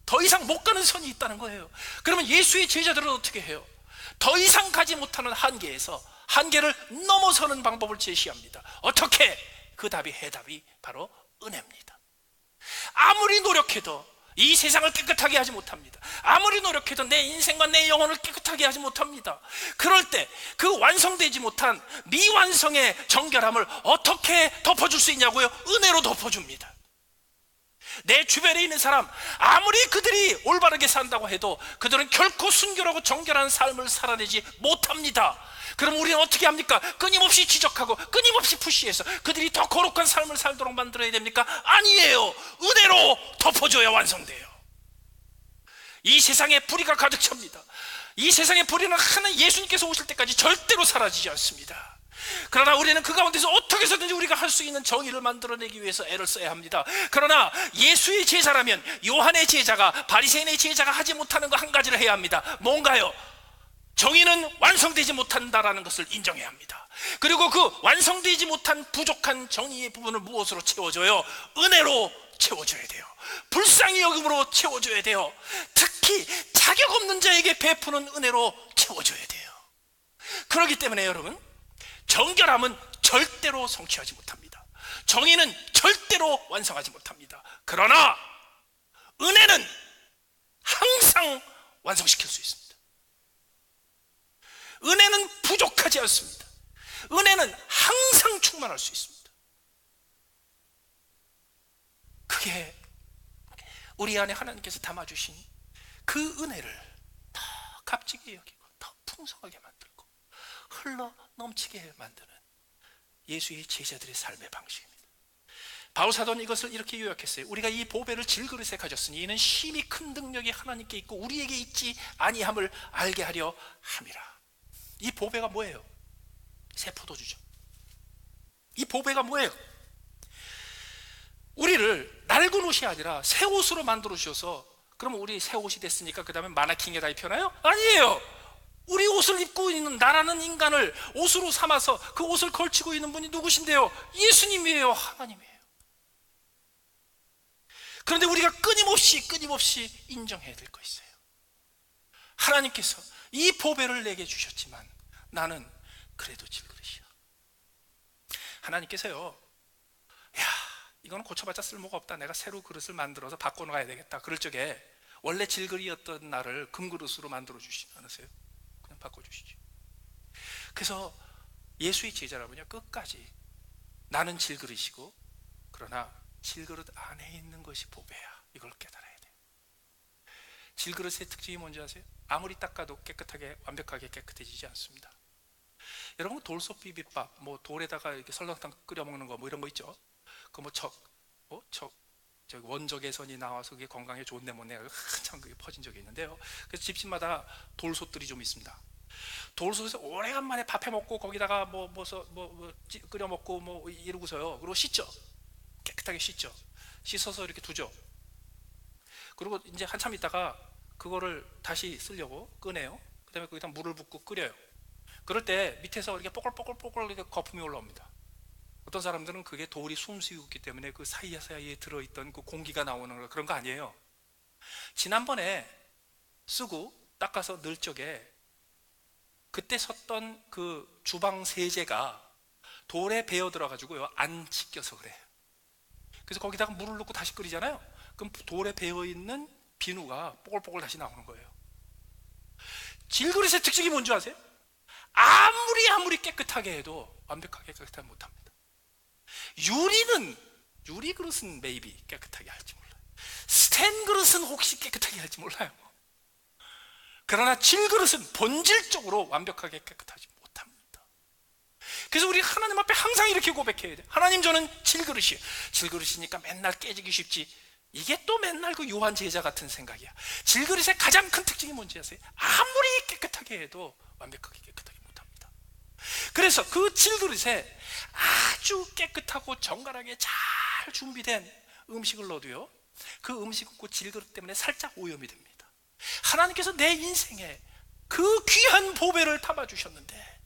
더 이상 못 가는 선이 있다는 거예요. 그러면 예수의 제자들은 어떻게 해요? 더 이상 가지 못하는 한계에서 한계를 넘어서는 방법을 제시합니다. 어떻게? 그 해답이 바로 은혜입니다. 아무리 노력해도 이 세상을 깨끗하게 하지 못합니다. 아무리 노력해도 내 인생과 내 영혼을 깨끗하게 하지 못합니다. 그럴 때 그 완성되지 못한 미완성의 정결함을 어떻게 덮어줄 수 있냐고요? 은혜로 덮어줍니다. 내 주변에 있는 사람, 아무리 그들이 올바르게 산다고 해도 그들은 결코 순결하고 정결한 삶을 살아내지 못합니다. 그럼 우리는 어떻게 합니까? 끊임없이 지적하고 끊임없이 푸시해서 그들이 더 거룩한 삶을 살도록 만들어야 됩니까? 아니에요. 은혜로 덮어줘야 완성돼요. 이 세상에 불의가 가득 찹니다. 이 세상의 불의는 하나님 예수님께서 오실 때까지 절대로 사라지지 않습니다. 그러나 우리는 그 가운데서 어떻게 해서든지 우리가 할 수 있는 정의를 만들어내기 위해서 애를 써야 합니다. 그러나 예수의 제자라면 요한의 제자가, 바리새인의 제자가 하지 못하는 거 한 가지를 해야 합니다. 뭔가요? 정의는 완성되지 못한다라는 것을 인정해야 합니다. 그리고 그 완성되지 못한 부족한 정의의 부분을 무엇으로 채워줘요? 은혜로 채워줘야 돼요. 불쌍히 여김으로 채워줘야 돼요. 특히 자격 없는 자에게 베푸는 은혜로 채워줘야 돼요. 그렇기 때문에 여러분, 정결함은 절대로 성취하지 못합니다. 정의는 절대로 완성하지 못합니다. 그러나 은혜는 항상 완성시킬 수 있습니다. 은혜는 부족하지 않습니다. 은혜는 항상 충만할 수 있습니다. 그게 우리 안에 하나님께서 담아주신 그 은혜를 더 값지게 여기고 더 풍성하게 만들고 흘러 넘치게 만드는 예수의 제자들의 삶의 방식입니다. 바울사도는 이것을 이렇게 요약했어요. 우리가 이 보배를 질그릇에 가졌으니 이는 심히 큰 능력이 하나님께 있고 우리에게 있지 아니함을 알게 하려 함이라. 이 보배가 뭐예요? 새 포도주죠. 이 보배가 뭐예요? 우리를 낡은 옷이 아니라 새 옷으로 만들어 주셔서, 그러면 우리 새 옷이 됐으니까 그 다음에 마네킹에다 입혀나요? 아니에요. 우리 옷을 입고 있는 나라는 인간을 옷으로 삼아서 그 옷을 걸치고 있는 분이 누구신데요? 예수님이에요. 하나님이에요. 그런데 우리가 끊임없이 인정해야 될 거 있어요. 하나님께서 이 보배를 내게 주셨지만 나는 그래도 질그릇이야. 하나님께서요, 야, 이거는 고쳐봤자 쓸모가 없다, 내가 새로 그릇을 만들어서 바꿔놔야 되겠다, 그럴 적에 원래 질그릇이었던 나를 금그릇으로 만들어 주시지 않으세요? 그냥 바꿔주시죠. 그래서 예수의 제자라면요, 끝까지 나는 질그릇이고 그러나 질그릇 안에 있는 것이 보배야, 이걸 깨달아야 돼요. 질그릇의 특징이 뭔지 아세요? 아무리 닦아도 깨끗하게 완벽하게 깨끗해지지 않습니다. 여러분, 돌솥 비빔밥, 뭐 돌에다가 이렇게 설렁탕 끓여 먹는 거, 뭐 이런 거 있죠. 그 뭐 원적외선이 나와서 그게 건강에 좋은데 뭐네, 한참 그게 퍼진 적이 있는데요. 그래서 집집마다 돌솥들이 좀 있습니다. 돌솥에서 오래간만에 밥해 먹고 거기다가 뭐 끓여 먹고 뭐 이러고서요. 그리고 씻죠. 깨끗하게 씻죠. 씻어서 이렇게 두죠. 그리고 이제 한참 있다가 그거를 다시 쓰려고 꺼내요. 그 다음에 거기다 물을 붓고 끓여요. 그럴 때 밑에서 이렇게 뽀글뽀글뽀글 이렇게 거품이 올라옵니다. 어떤 사람들은 그게 돌이 숨쉬고 있기 때문에 그 사이사이에 들어있던 그 공기가 나오는 거, 그런 거 아니에요. 지난번에 쓰고 닦아서 넣을 적에 그때 썼던 그 주방 세제가 돌에 배어 들어가지고요, 안 씻겨서 그래요. 그래서 거기다가 물을 넣고 다시 끓이잖아요. 그럼 돌에 배어 있는 비누가 뽀글뽀글 다시 나오는 거예요. 질그릇의 특징이 뭔지 아세요? 아무리 깨끗하게 해도 완벽하게 깨끗하지 못합니다. 유리 그릇은 maybe 깨끗하게 할지 몰라요. 스텐 그릇은 혹시 깨끗하게 할지 몰라요. 그러나 질그릇은 본질적으로 완벽하게 깨끗하지 못합니다. 그래서 우리 하나님 앞에 항상 이렇게 고백해야 돼요. 하나님, 저는 질그릇이에요. 질그릇이니까 맨날 깨지기 쉽지. 이게 또 맨날 그 요한 제자 같은 생각이야. 질그릇의 가장 큰 특징이 뭔지 아세요? 아무리 깨끗하게 해도 완벽하게 깨끗하게 못합니다. 그래서 그 질그릇에 아주 깨끗하고 정갈하게 잘 준비된 음식을 넣어도요, 그 음식은 그 질그릇 때문에 살짝 오염이 됩니다. 하나님께서 내 인생에 그 귀한 보배를 담아주셨는데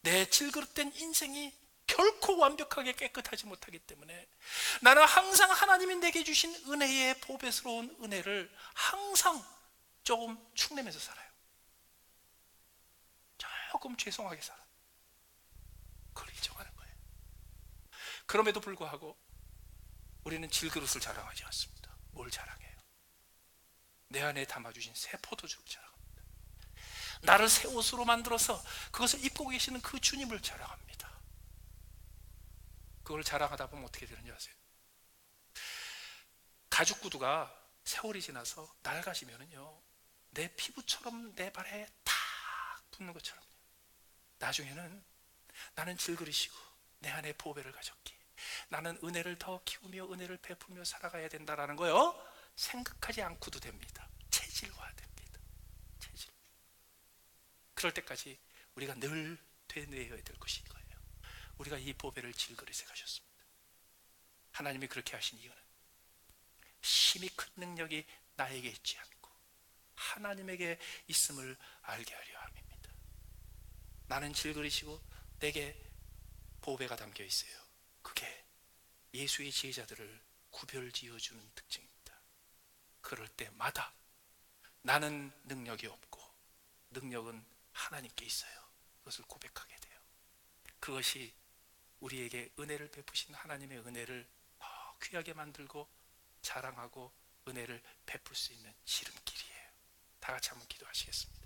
내 질그릇된 인생이 결코 완벽하게 깨끗하지 못하기 때문에 나는 항상 하나님이 내게 주신 은혜의 보배스러운 은혜를 항상 조금 축내면서 살아요. 조금 죄송하게 살아요. 그걸 인정하는 거예요. 그럼에도 불구하고 우리는 질그릇을 자랑하지 않습니다. 뭘 자랑해요? 내 안에 담아주신 새 포도주를 자랑합니다. 나를 새 옷으로 만들어서 그것을 입고 계시는 그 주님을 자랑합니다. 그걸 자랑하다 보면 어떻게 되는지 아세요? 가죽 구두가 세월이 지나서 낡아지면은요, 내 피부처럼 내 발에 탁 붙는 것처럼요, 나중에는 나는 질그릇이고 내 안에 보배를 가졌기에 나는 은혜를 더 키우며 은혜를 베풀며 살아가야 된다라는 거요, 생각하지 않고도 됩니다. 체질화됩니다. 체질. 그럴 때까지 우리가 늘 되뇌어야 될 것이 이거예요. 우리가 이 보배를 질그릇에 가졌습니다. 하나님이 그렇게 하신 이유는 심히 큰 능력이 나에게 있지 않고 하나님에게 있음을 알게 하려 함입니다. 나는 질그릇이고 내게 보배가 담겨 있어요. 그게 예수의 제자들을 구별지어주는 특징입니다. 그럴 때마다 나는 능력이 없고 능력은 하나님께 있어요. 그것을 고백하게 돼요. 그것이 우리에게 은혜를 베푸신 하나님의 은혜를 더 귀하게 만들고 자랑하고 은혜를 베풀 수 있는 지름길이에요. 다 같이 한번 기도하시겠습니다.